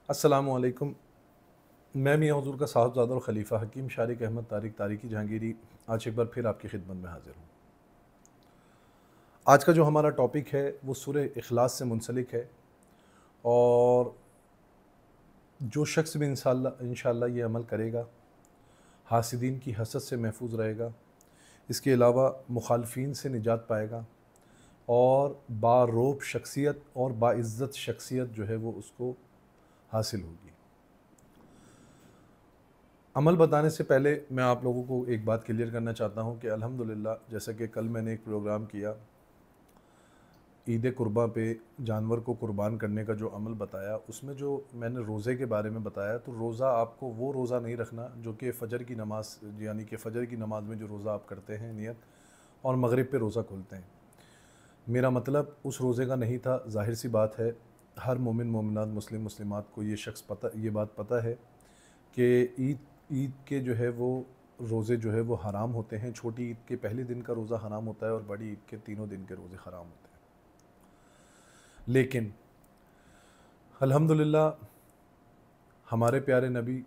السلام علیکم۔ میں میاں حضور کا صاحبزادہ اور خلیفہ حکیم شارق احمد طارق تاریخی جہانگیری آج ایک بار پھر آپ کی خدمت میں حاضر ہوں۔ آج کا جو ہمارا ٹاپک ہے وہ سورہ اخلاص سے منسلک ہے، اور جو شخص بھی انشاءاللہ یہ عمل کرے گا حاسدین کی حسد سے محفوظ رہے گا، اس کے علاوہ مخالفین سے نجات پائے گا، اور باروب شخصیت اور باعزت شخصیت جو ہے وہ اس کو حاصل ہوگی۔ عمل بتانے سے پہلے میں آپ لوگوں کو ایک بات کلیئر کرنا چاہتا ہوں کہ الحمدللہ جیسا کہ کل میں نے ایک پروگرام کیا عید قرباں پہ جانور کو قربان کرنے کا جو عمل بتایا، اس میں جو میں نے روزے کے بارے میں بتایا، تو روزہ آپ کو وہ روزہ نہیں رکھنا جو کہ فجر کی نماز یعنی کہ فجر کی نماز میں جو روزہ آپ کرتے ہیں نیت، اور مغرب پہ روزہ کھولتے ہیں۔ میرا مطلب اس روزے کا نہیں تھا۔ ظاہر سی بات ہے ہر مومن مومنات مسلمات کو یہ بات پتہ ہے کہ عید کے جو ہے وہ روزے جو ہے وہ حرام ہوتے ہیں۔ چھوٹی عید کے پہلے دن کا روزہ حرام ہوتا ہے، اور بڑی عید کے تینوں دن کے روزے حرام ہوتے ہیں۔ لیکن الحمدللہ ہمارے پیارے نبی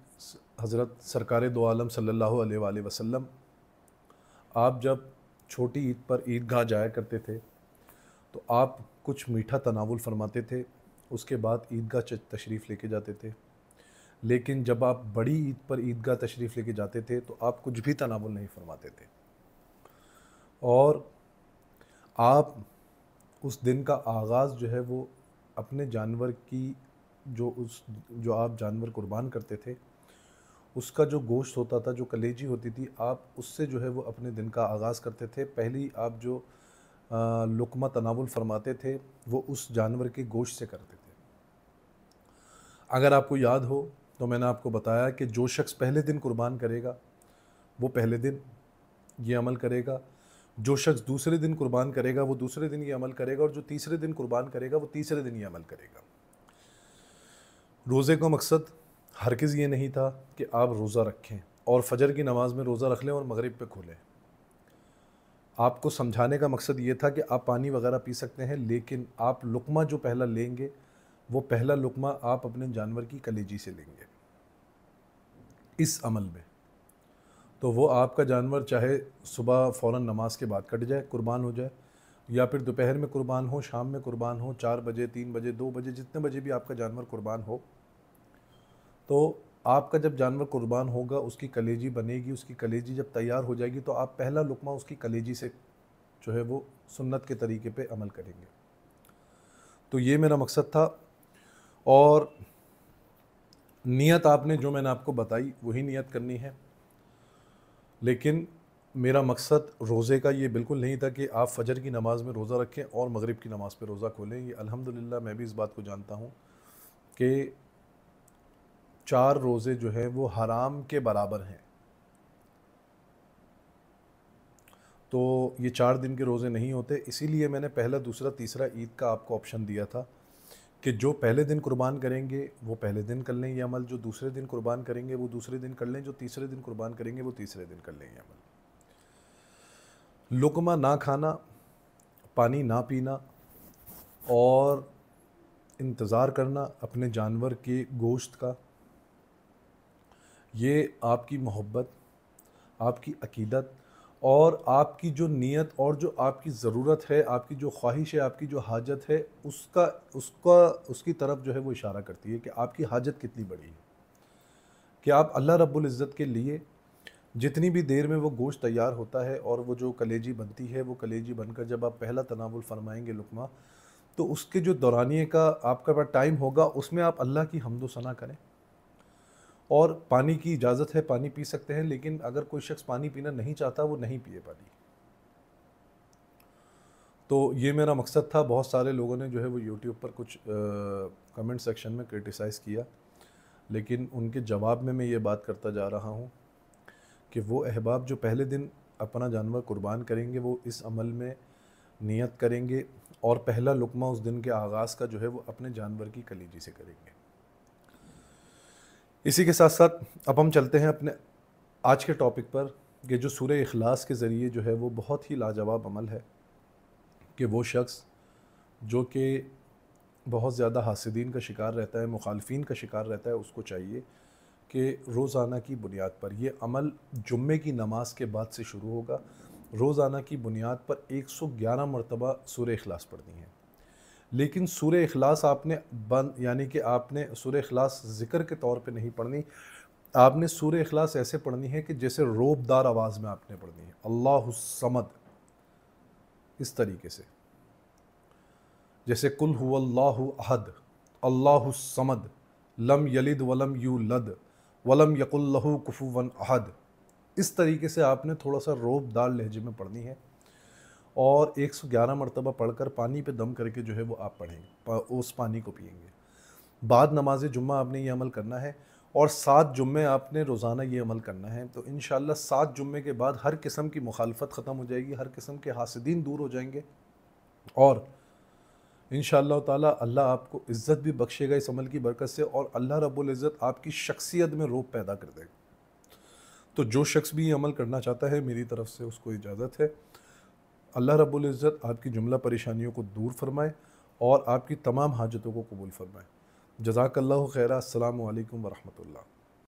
حضرت سرکار دو عالم صلی اللہ علیہ وآلہ وسلم، آپ جب چھوٹی عید پر عیدگاہ جایا کرتے تھے تو آپ کچھ میٹھا تناول فرماتے تھے، اس کے بعد عیدگاہ تشریف لے کے جاتے تھے۔ لیکن جب آپ بڑی عید پر عیدگاہ تشریف لے کے جاتے تھے تو آپ کچھ بھی تناول نہیں فرماتے تھے، اور آپ اس دن کا آغاز جو ہے وہ اپنے جانور کی جو آپ جانور قربان کرتے تھے اس کا جو گوشت ہوتا تھا، جو کلیجی ہوتی تھی، آپ اس سے جو ہے وہ اپنے دن کا آغاز کرتے تھے۔ پہلی آپ جو لقمہ تناول فرماتے تھے وہ اس جانور کے گوشت سے کرتے تھے۔ اگر آپ کو یاد ہو تو میں نے آپ کو بتایا کہ جو شخص پہلے دن قربان کرے گا وہ پہلے دن یہ عمل کرے گا، جو شخص دوسرے دن قربان کرے گا وہ دوسرے دن یہ عمل کرے گا، اور جو تیسرے دن قربان کرے گا وہ تیسرے دن یہ عمل کرے گا۔ روزے کا مقصد ہرگز یہ نہیں تھا کہ آپ روزہ رکھیں اور فجر کی نماز میں روزہ رکھ لیں اور مغرب پہ کھولیں۔ آپ کو سمجھانے کا مقصد یہ تھا کہ آپ پانی وغیرہ پی سکتے ہیں، لیکن آپ لقمہ جو پہلا لیں گے وہ پہلا لقمہ آپ اپنے جانور کی کلیجی سے لیں گے اس عمل میں۔ تو وہ آپ کا جانور چاہے صبح فوراً نماز کے بعد کٹ جائے، قربان ہو جائے، یا پھر دوپہر میں قربان ہو، شام میں قربان ہو، 4 بجے، 3 بجے، 2 بجے، جتنے بجے بھی آپ کا جانور قربان ہو، تو آپ کا جب جانور قربان ہوگا اس کی کلیجی بنے گی، اس کی کلیجی جب تیار ہو جائے گی تو آپ پہلا لقمہ اس کی کلیجی سے جو ہے وہ سنت کے طریقے پہ عمل کریں گے۔ تو یہ میرا مقصد تھا، اور نیت آپ نے جو میں نے آپ کو بتائی وہی نیت کرنی ہے۔ لیکن میرا مقصد روزے کا یہ بالکل نہیں تھا کہ آپ فجر کی نماز میں روزہ رکھیں اور مغرب کی نماز پہ روزہ کھولیں۔ یہ الحمدللہ میں بھی اس بات کو جانتا ہوں کہ 4 روزے جو ہیں وہ حرام کے برابر ہیں۔ تو یہ 4 دن کے روزے نہیں ہوتے، اسی لیے میں نے پہلا، دوسرا، تیسرا عید کا آپ کو آپشن دیا تھا کہ جو پہلے دن قربان کریں گے وہ پہلے دن کر لیں یہ عمل، جو دوسرے دن قربان کریں گے وہ دوسرے دن کر لیں، جو تیسرے دن قربان کریں گے وہ تیسرے دن کر لیں یہ عمل۔ لقمہ نہ کھانا، پانی نہ پینا، اور انتظار کرنا اپنے جانور کے گوشت کا، یہ آپ کی محبت، آپ کی عقیدت، اور آپ کی جو نیت اور جو آپ کی ضرورت ہے، آپ کی جو خواہش ہے، آپ کی جو حاجت ہے، اس کی طرف جو ہے وہ اشارہ کرتی ہے کہ آپ کی حاجت کتنی بڑی ہے، کہ آپ اللہ رب العزت کے لیے جتنی بھی دیر میں وہ گوشت تیار ہوتا ہے اور وہ جو کلیجی بنتی ہے، وہ کلیجی بن کر جب آپ پہلا تناول فرمائیں گے لقمہ، تو اس کے جو دورانیے کا آپ کا ٹائم ہوگا اس میں آپ اللہ کی حمد و ثنا کریں۔ اور پانی کی اجازت ہے، پانی پی سکتے ہیں، لیکن اگر کوئی شخص پانی پینا نہیں چاہتا وہ نہیں پیے پانی۔ تو یہ میرا مقصد تھا۔ بہت سارے لوگوں نے جو ہے وہ یوٹیوب پر کچھ کمنٹ سیکشن میں کرٹیسائز کیا، لیکن ان کے جواب میں یہ بات کرتا جا رہا ہوں کہ وہ احباب جو پہلے دن اپنا جانور قربان کریں گے وہ اس عمل میں نیت کریں گے، اور پہلا لقمہ اس دن کے آغاز کا جو ہے وہ اپنے جانور کی کلیجی سے کریں گے۔ اسی کے ساتھ ساتھ اب ہم چلتے ہیں اپنے آج کے ٹاپک پر، کہ جو سورہ اخلاص کے ذریعے جو ہے وہ بہت ہی لاجواب عمل ہے، کہ وہ شخص جو کہ بہت زیادہ حاسدین کا شکار رہتا ہے، مخالفین کا شکار رہتا ہے، اس کو چاہیے کہ روزانہ کی بنیاد پر یہ عمل جمعے کی نماز کے بعد سے شروع ہوگا۔ روزانہ کی بنیاد پر 111 مرتبہ سورہ اخلاص پڑھنی ہے، لیکن سورہ اخلاص آپ نے یعنی کہ آپ نے سورہ اخلاص ذکر کے طور پہ نہیں پڑھنی، آپ نے سورہ اخلاص ایسے پڑھنی ہے کہ جیسے روب دار آواز میں آپ نے پڑھنی ہے، اللہ الصمد، اس طریقے سے، جیسے قل هو اللہ احد اللہ الصمد لم یلد ولم یولد ولم یکن لہ کفوا احد، اس طریقے سے آپ نے تھوڑا سا روب دار لہجے میں پڑھنی ہے، اور 111 مرتبہ پڑھ کر پانی پہ دم کر کے جو ہے وہ آپ پڑھیں گے، اس پانی کو پئیں گے۔ بعد نماز جمعہ آپ نے یہ عمل کرنا ہے، اور 7 جمعے آپ نے روزانہ یہ عمل کرنا ہے، تو انشاءاللہ 7 جمعے کے بعد ہر قسم کی مخالفت ختم ہو جائے گی، ہر قسم کے حاسدین دور ہو جائیں گے، اور انشاءاللہ تعالی اللہ آپ کو عزت بھی بخشے گا اس عمل کی برکت سے، اور اللہ رب العزت آپ کی شخصیت میں روب پیدا کر دے گا۔ تو جو شخص بھی یہ عمل کرنا چاہتا ہے میری طرف سے اس کو اجازت ہے۔ اللہ رب العزت آپ کی جملہ پریشانیوں کو دور فرمائے اور آپ کی تمام حاجتوں کو قبول فرمائے۔ جزاک اللہ خیرہ۔ السلام علیکم ورحمۃ اللہ۔